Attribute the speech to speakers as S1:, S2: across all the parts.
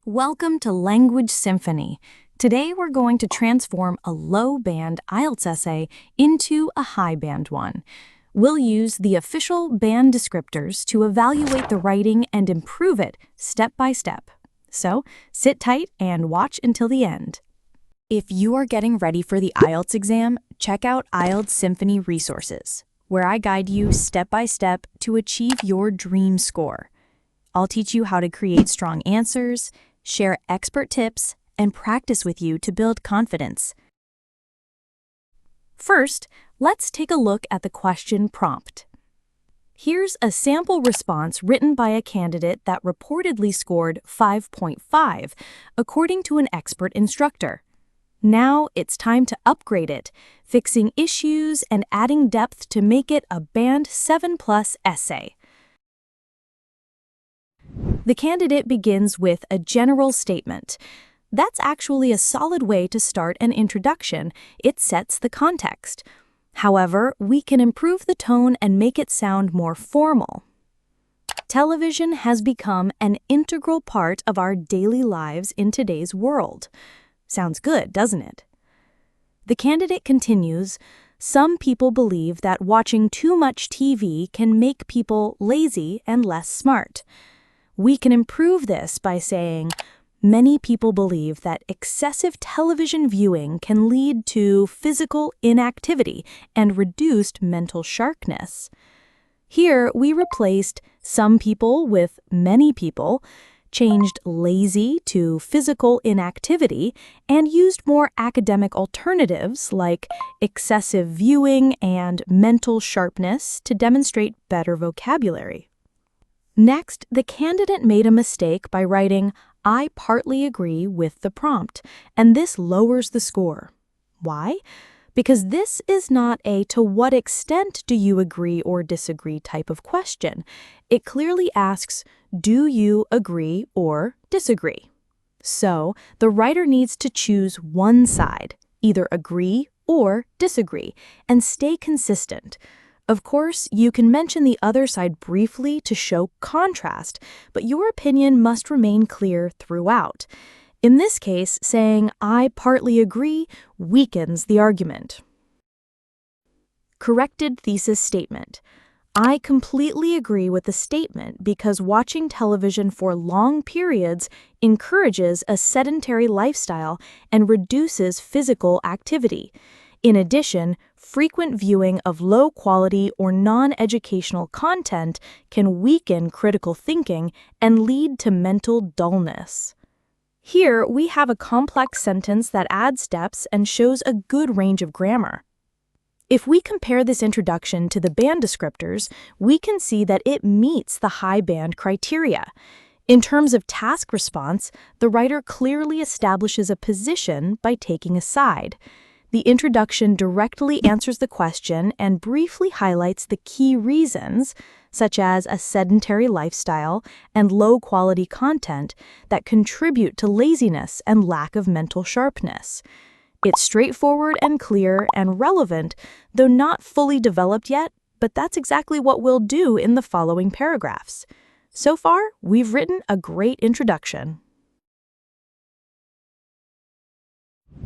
S1: Welcome to Language Symphony. Today we're going to transform a low-band IELTS essay into a high-band one. We'll use the official band descriptors to evaluate the writing and improve it step by step. So, sit tight and watch until the end. If you are getting ready for the IELTS exam, check out IELTS Symphony Resources, where I guide you step by step to achieve your dream score. I'll teach you how to create strong answers, share expert tips, and practice with you to build confidence. First, let's take a look at the question prompt. Here's a sample response written by a candidate that reportedly scored 5.5, according to an expert instructor. Now it's time to upgrade it, fixing issues and adding depth to make it a Band 7+ essay. The candidate begins with a general statement. That's actually a solid way to start an introduction. It sets the context. However, we can improve the tone and make it sound more formal. Television has become an integral part of our daily lives in today's world. Sounds good, doesn't it? The candidate continues, some people believe that watching too much TV can make people lazy and less smart. We can improve this by saying, many people believe that excessive television viewing can lead to physical inactivity and reduced mental sharpness. Here, we replaced some people with many people, changed lazy to physical inactivity, and used more academic alternatives like excessive viewing and mental sharpness to demonstrate better vocabulary. Next, the candidate made a mistake by writing, I partly agree with the prompt, and this lowers the score. Why? Because this is not a to what extent do you agree or disagree type of question. It clearly asks, do you agree or disagree? So, the writer needs to choose one side, either agree or disagree, and stay consistent. Of course, you can mention the other side briefly to show contrast, but your opinion must remain clear throughout. In this case, saying, I partly agree, weakens the argument. Corrected thesis statement. I completely agree with the statement because watching television for long periods encourages a sedentary lifestyle and reduces physical activity. In addition, frequent viewing of low-quality or non-educational content can weaken critical thinking and lead to mental dullness. Here, we have a complex sentence that adds steps and shows a good range of grammar. If we compare this introduction to the band descriptors, we can see that it meets the high band criteria. In terms of task response, the writer clearly establishes a position by taking a side. The introduction directly answers the question and briefly highlights the key reasons, such as a sedentary lifestyle and low-quality content, that contribute to laziness and lack of mental sharpness. It's straightforward and clear and relevant, though not fully developed yet, but that's exactly what we'll do in the following paragraphs. So far, we've written a great introduction.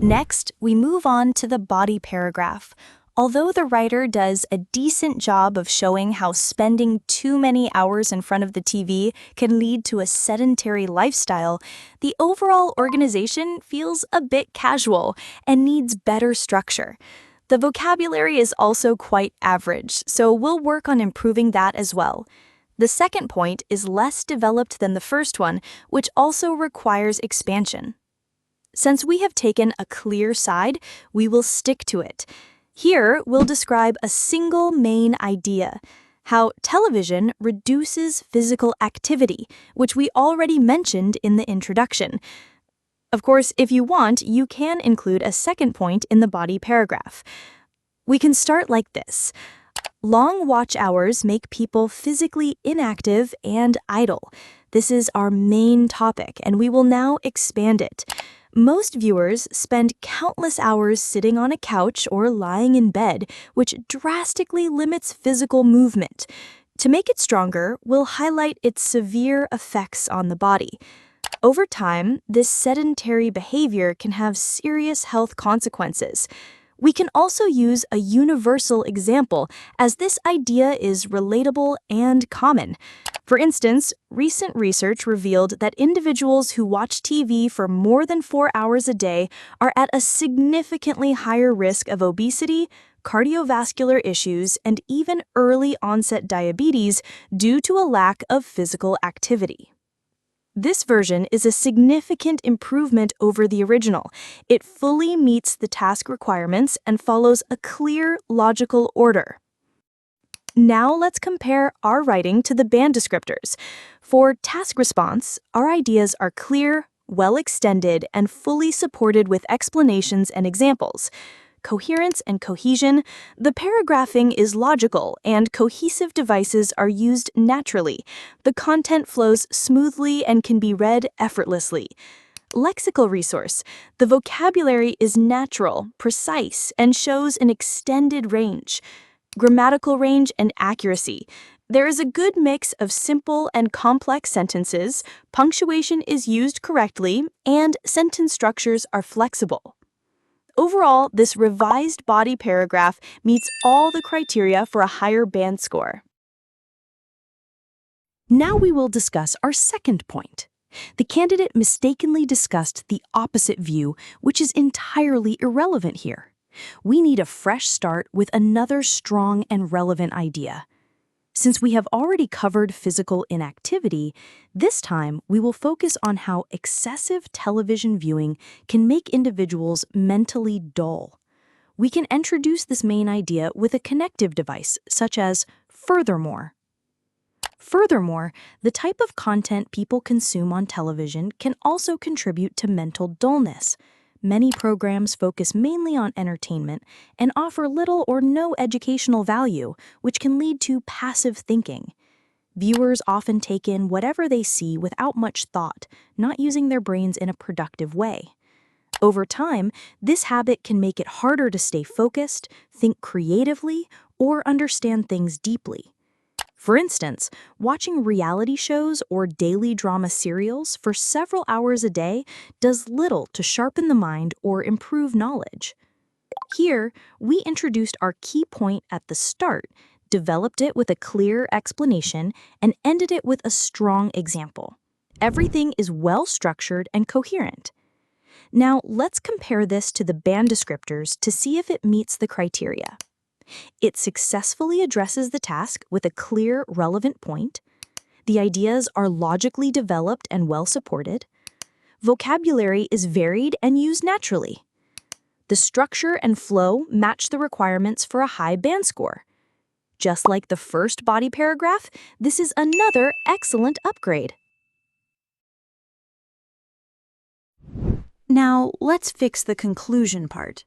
S1: Next, we move on to the body paragraph. Although the writer does a decent job of showing how spending too many hours in front of the TV can lead to a sedentary lifestyle, the overall organization feels a bit casual and needs better structure. The vocabulary is also quite average, so we'll work on improving that as well. The second point is less developed than the first one, which also requires expansion. Since we have taken a clear side, we will stick to it. Here, we'll describe a single main idea, how television reduces physical activity, which we already mentioned in the introduction. Of course, if you want, you can include a second point in the body paragraph. We can start like this. Long watch hours make people physically inactive and idle. This is our main topic, and we will now expand it. Most viewers spend countless hours sitting on a couch or lying in bed, which drastically limits physical movement. To make it stronger, we'll highlight its severe effects on the body. Over time, this sedentary behavior can have serious health consequences. We can also use a universal example, as this idea is relatable and common. For instance, recent research revealed that individuals who watch TV for more than 4 hours a day are at a significantly higher risk of obesity, cardiovascular issues, and even early onset diabetes due to a lack of physical activity. This version is a significant improvement over the original. It fully meets the task requirements and follows a clear, logical order. Now let's compare our writing to the band descriptors. For task response, our ideas are clear, well extended, and fully supported with explanations and examples. Coherence and cohesion, the paragraphing is logical and cohesive devices are used naturally. The content flows smoothly and can be read effortlessly. Lexical resource, the vocabulary is natural, precise, and shows an extended range. Grammatical range and accuracy. There is a good mix of simple and complex sentences, punctuation is used correctly, and sentence structures are flexible. Overall, this revised body paragraph meets all the criteria for a higher band score. Now we will discuss our second point. The candidate mistakenly discussed the opposite view, which is entirely irrelevant here. We need a fresh start with another strong and relevant idea. Since we have already covered physical inactivity, this time we will focus on how excessive television viewing can make individuals mentally dull. We can introduce this main idea with a connective device, such as furthermore. Furthermore, the type of content people consume on television can also contribute to mental dullness. Many programs focus mainly on entertainment and offer little or no educational value, which can lead to passive thinking. Viewers often take in whatever they see without much thought, not using their brains in a productive way. Over time, this habit can make it harder to stay focused, think creatively, or understand things deeply. For instance, watching reality shows or daily drama serials for several hours a day does little to sharpen the mind or improve knowledge. Here, we introduced our key point at the start, developed it with a clear explanation, and ended it with a strong example. Everything is well structured and coherent. Now, let's compare this to the band descriptors to see if it meets the criteria. It successfully addresses the task with a clear, relevant point. The ideas are logically developed and well supported. Vocabulary is varied and used naturally. The structure and flow match the requirements for a high band score. Just like the first body paragraph, this is another excellent upgrade. Now, let's fix the conclusion part.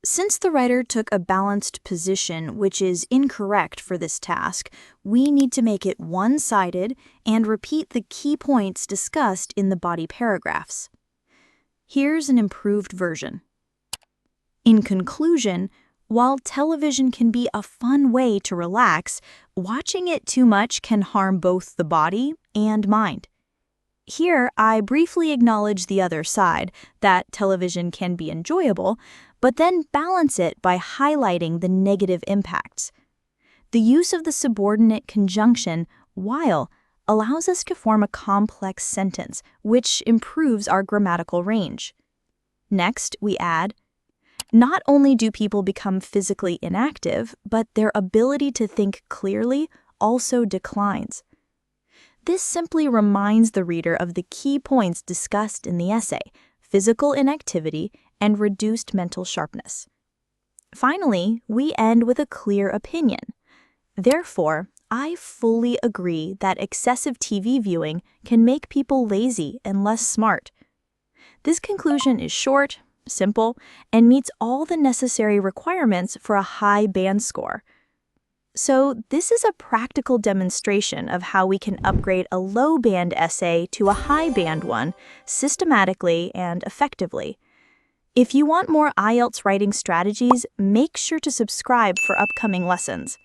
S1: Since the writer took a balanced position, which is incorrect for this task, we need to make it one-sided and repeat the key points discussed in the body paragraphs. Here's an improved version. In conclusion, while television can be a fun way to relax, watching it too much can harm both the body and mind. Here, I briefly acknowledge the other side, that television can be enjoyable, but then balance it by highlighting the negative impacts. The use of the subordinate conjunction, while, allows us to form a complex sentence, which improves our grammatical range. Next, we add, not only do people become physically inactive, but their ability to think clearly also declines. This simply reminds the reader of the key points discussed in the essay: physical inactivity and reduced mental sharpness. Finally, we end with a clear opinion. Therefore, I fully agree that excessive TV viewing can make people lazy and less smart. This conclusion is short, simple, and meets all the necessary requirements for a high band score. So this is a practical demonstration of how we can upgrade a low band essay to a high band one systematically and effectively. If you want more IELTS writing strategies, make sure to subscribe for upcoming lessons.